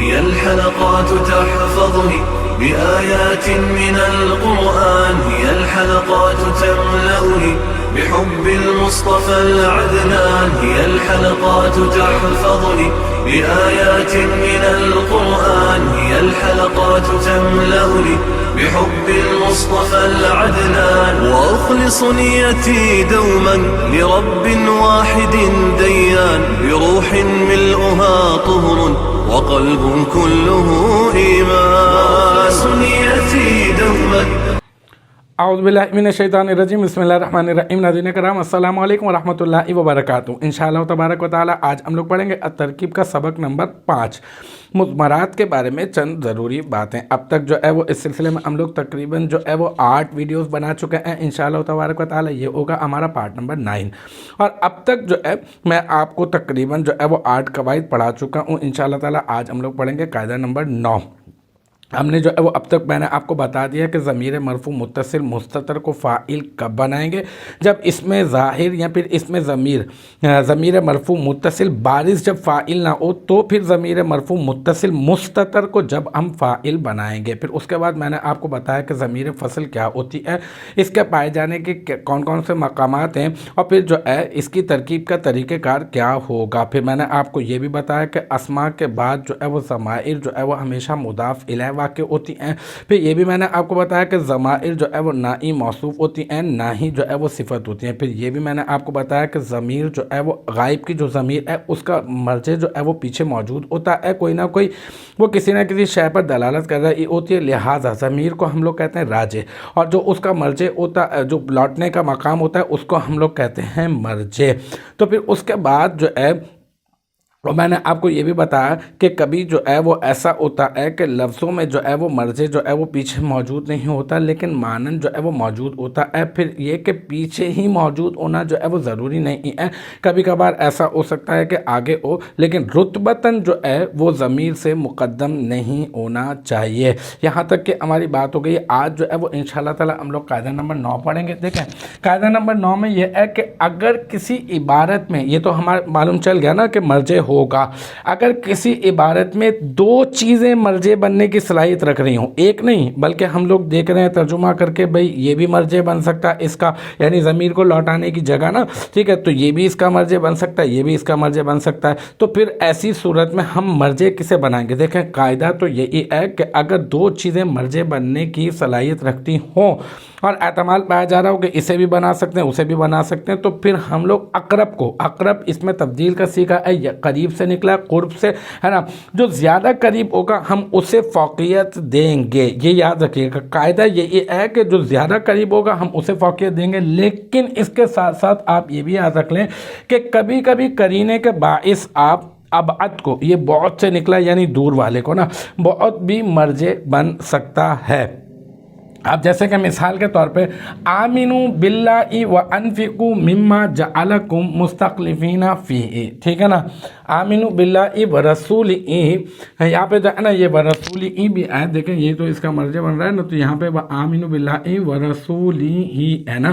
هي الحلقات تحفظني بآيات من القرآن، هي الحلقات تملأني بحب المصطفى العدنان، هي الحلقات تحفظني بآيات من القرآن، هي الحلقات تملأني بحب المصطفى العدنان. وأخلص نيتي دوما لرب واحد ديان، بروح ملؤها طهر وقلب كله إيمان. وأخلص نيتي دوما. اعوذ باللہ من الشیطان الرجیم، بسم اللہ الرحمن الرحیم۔ ناظرین کرام، السلام علیکم ورحمۃ اللہ وبرکاتہ۔ انشاءاللہ تبارک و تعالی آج ہم لوگ پڑھیں گے الترکیب کا سبق نمبر 5، مضمرات کے بارے میں چند ضروری باتیں۔ اب تک جو ہے وہ اس سلسلے میں ہم لوگ تقریباً جو ہے وہ 8 ویڈیوز بنا چکے ہیں۔ انشاءاللہ تبارک و تعالی یہ ہوگا ہمارا پارٹ نمبر 9، اور اب تک جو ہے میں آپ کو تقریباً جو ہے وہ 8 قواعد پڑھا چکا ہوں۔ انشاءاللہ تعالی آج ہم لوگ پڑھیں گے قاعدہ نمبر 9۔ ہم نے جو ہے وہ اب تک میں نے آپ کو بتا دیا کہ ضمیر مرفوع متصل مستتر کو فاعل کب بنائیں گے، جب اس میں ظاہر یا پھر اس میں ضمیر مرفوع متصل بارز جب فاعل نہ ہو، تو پھر ضمیر مرفوع متصل مستتر کو جب ہم فاعل بنائیں گے۔ پھر اس کے بعد میں نے آپ کو بتایا کہ ضمیر فصل کیا ہوتی ہے، اس کے پائے جانے کے کون کون سے مقامات ہیں، اور پھر جو ہے اس کی ترکیب کا طریقہ کار کیا ہوگا۔ پھر میں نے آپ کو یہ بھی بتایا کہ اسماء کے بعد جو ہے وہ ضمائر جو ہے وہ ہمیشہ مضاف الیہ واقع ہوتی ہیں۔ پھر یہ بھی میں نے آپ کو بتایا کہ ضمائر جو ہے وہ نہ ہی موصوف ہوتی ہیں نہ ہی جو ہے وہ صفت ہوتی ہیں۔ پھر یہ بھی میں نے آپ کو بتایا کہ ضمیر جو ہے وہ غائب کی جو ضمیر ہے اس کا مرجع جو ہے وہ پیچھے موجود ہوتا ہے، کوئی نہ کوئی وہ کسی نہ کسی شے پر دلالت کر رہی ہوتی ہے، لہٰذا ضمیر کو ہم لوگ کہتے ہیں راجع، اور جو اس کا مرجع ہوتا ہے، جو لوٹنے کا مقام ہوتا ہے، اس کو ہم لوگ کہتے ہیں مرجع۔ تو پھر اس کے بعد جو ہے اور میں نے آپ کو یہ بھی بتایا کہ کبھی جو ہے وہ ایسا ہوتا ہے کہ لفظوں میں جو ہے وہ مرجع جو ہے وہ پیچھے موجود نہیں ہوتا، لیکن مانن جو ہے وہ موجود ہوتا ہے۔ پھر یہ کہ پیچھے ہی موجود ہونا جو ہے وہ ضروری نہیں ہے، کبھی کبھار ایسا ہو سکتا ہے کہ آگے ہو، لیکن رتبتاً جو ہے وہ ضمیر سے مقدم نہیں ہونا چاہیے۔ یہاں تک کہ ہماری بات ہو گئی۔ آج جو ہے وہ انشاءاللہ تعالی ہم لوگ قاعدہ نمبر 9 پڑھیں گے۔ دیکھیں قاعدہ نمبر 9 میں یہ ہے کہ اگر کسی عبارت میں، یہ تو ہمارا معلوم چل گیا نا کہ مرجع ہوگا، اگر کسی عبارت میں 2 چیزیں مرجع بننے کی صلاحیت رکھ رہی ہوں، ایک نہیں بلکہ ہم لوگ دیکھ رہے ہیں ترجمہ کر کے، بھئی یہ بھی مرجع بن سکتا ہے اس کا، یعنی ضمیر کو لوٹانے کی جگہ نا، ٹھیک ہے، تو یہ بھی اس کا مرجع بن سکتا ہے، یہ بھی اس کا مرجع بن سکتا ہے۔ تو پھر ایسی صورت میں ہم مرجع کسے بنائیں گے؟ دیکھیں قاعدہ تو یہی ہے کہ اگر 2 چیزیں مرجع بننے کی صلاحیت رکھتی ہوں اور احتمال پایا جا رہا ہو کہ اسے بھی بنا سکتے ہیں اسے بھی بنا سکتے ہیں، تو پھر ہم لوگ اقرب کو، اقرب اس میں تبدیل کا سیکھا ہے، قریب سے نکلا، قرب سے ہے نا، جو زیادہ قریب ہوگا ہم اسے فوقیت دیں گے۔ یہ یاد رکھیے گا، قاعدہ یہ ہے کہ جو زیادہ قریب ہوگا ہم اسے فوقیت دیں گے، لیکن اس کے ساتھ ساتھ آپ یہ بھی یاد رکھ لیں کہ کبھی کبھی قرینے کے باعث آپ ابعد کو، یہ بہت سے نکلا یعنی دور والے کو نا، بہت بھی مرجع بن سکتا ہے۔ اب جیسے کہ مثال کے طور پہ آمنوا باللہ وانفقوا مما جعلکم مستخلفین فیہ، ٹھیک ہے نا، آمنوا باللہ ورسولہ، یہاں پہ جو ہے نا یہ ورسولہ بھی ہے، دیکھیں یہ تو اس کا مرجع بن رہا ہے نا، تو یہاں پہ آمنوا باللہ ورسولہ ہے نا،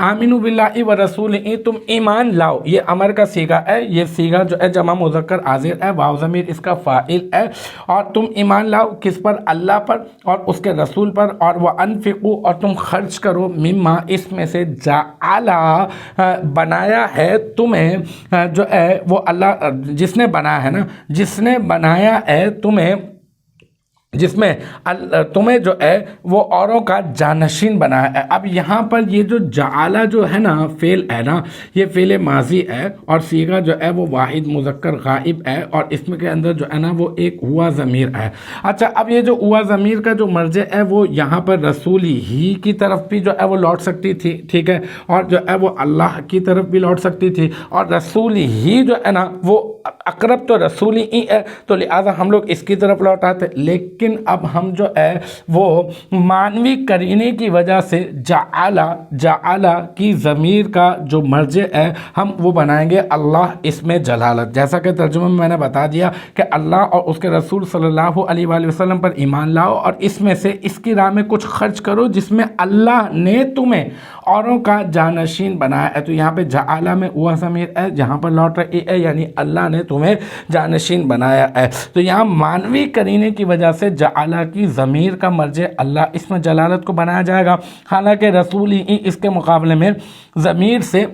آمنوا باللہ ورسولہ، تم ایمان لاؤ، یہ امر کا صیغہ ہے، یہ صیغہ جو ہے جمع مذکر حاضر ہے، واو ضمیر اس کا فاعل ہے، اور تم ایمان لاؤ کس پر؟ اللہ پر اور اس کے رسول پر، اور انفقو، اور تم خرچ کرو، مما اس میں سے، جعلا بنایا ہے تمہیں جو ہے وہ اللہ، جس نے بنایا ہے نا، جس نے بنایا ہے تمہیں، جس میں تمہیں جو ہے وہ اوروں کا جانشین بنایا ہے۔ اب یہاں پر یہ جو جعلا جو ہے نا فعل ہے نا، یہ فعل ماضی ہے، اور صیغہ جو ہے وہ واحد مذکر غائب ہے، اور اس میں کے اندر جو ہے نا وہ ایک ہوا ضمیر ہے۔ اچھا اب یہ جو ہوا ضمیر کا جو مرجع ہے وہ یہاں پر رسولی ہی کی طرف بھی جو ہے وہ لوٹ سکتی تھی، ٹھیک ہے، اور جو ہے وہ اللہ کی طرف بھی لوٹ سکتی تھی، اور رسولی ہی جو ہے نا وہ اقرب تو رسولی ہی ہے، تو لہٰذا ہم لوگ اس کی طرف لوٹاتے، لیکن لیکن اب ہم جو ہے وہ معنوی کرینے کی وجہ سے جعلا کی ضمیر کا جو مرجع ہے ہم وہ بنائیں گے اللہ اسم جلالت. جیسا کہ ترجمہ میں نے بتا دیا کہ اللہ اور اس کے رسول صلی اللہ علیہ وآلہ وسلم پر ایمان لاؤ اور اس میں سے اس کی راہ میں کچھ خرچ کرو جس میں اللہ نے تمہیں اوروں کا جانشین بنایا ہے. تو یہاں پہ جعلا میں وہ ضمیر ہے جہاں پر لوٹ رہی ہے یعنی اللہ نے تمہیں جانشین بنایا ہے. تو یہاں معنوی کرینے کی وجہ سے جعلا کی ضمیر کا مرجع اللہ اسم جلالت کو بنایا جائے گا. حالانکہ رسول ہی اس کے مقابلے میں ضمیر سے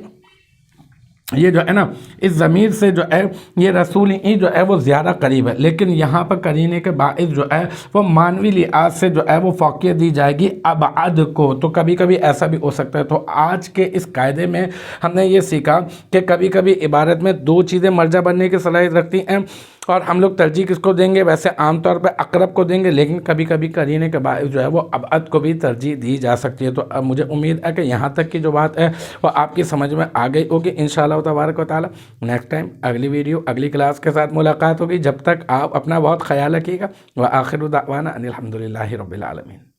یہ جو ہے نا اس ضمیر سے جو ہے یہ رسول ہی جو ہے وہ زیادہ قریب ہے، لیکن یہاں پر کرینے کے باعث جو ہے وہ معنوی لحاظ سے جو ہے وہ فوقیت دی جائے گی ابعد کو. تو کبھی کبھی ایسا بھی ہو سکتا ہے. تو آج کے اس قاعدے میں ہم نے یہ سیکھا کہ کبھی کبھی عبارت میں دو چیزیں مرجع بننے کی صلاحیت رکھتی ہیں اور ہم لوگ ترجیح کس کو دیں گے؟ ویسے عام طور پہ اقرب کو دیں گے، لیکن کبھی کبھی کرینے کے باعث جو ہے وہ ابعد کو بھی ترجیح دی جا سکتی ہے. تو اب مجھے امید ہے کہ یہاں تک کی جو بات ہے وہ آپ کی سمجھ میں آ گئی ہوگی. انشاءاللہ تبارک و تعالی نیکسٹ ٹائم اگلی ویڈیو اگلی کلاس کے ساتھ ملاقات ہوگی. جب تک آپ اپنا بہت خیال رکھیے گا. وآخر دعوانا ان الحمدللہ رب العالمین.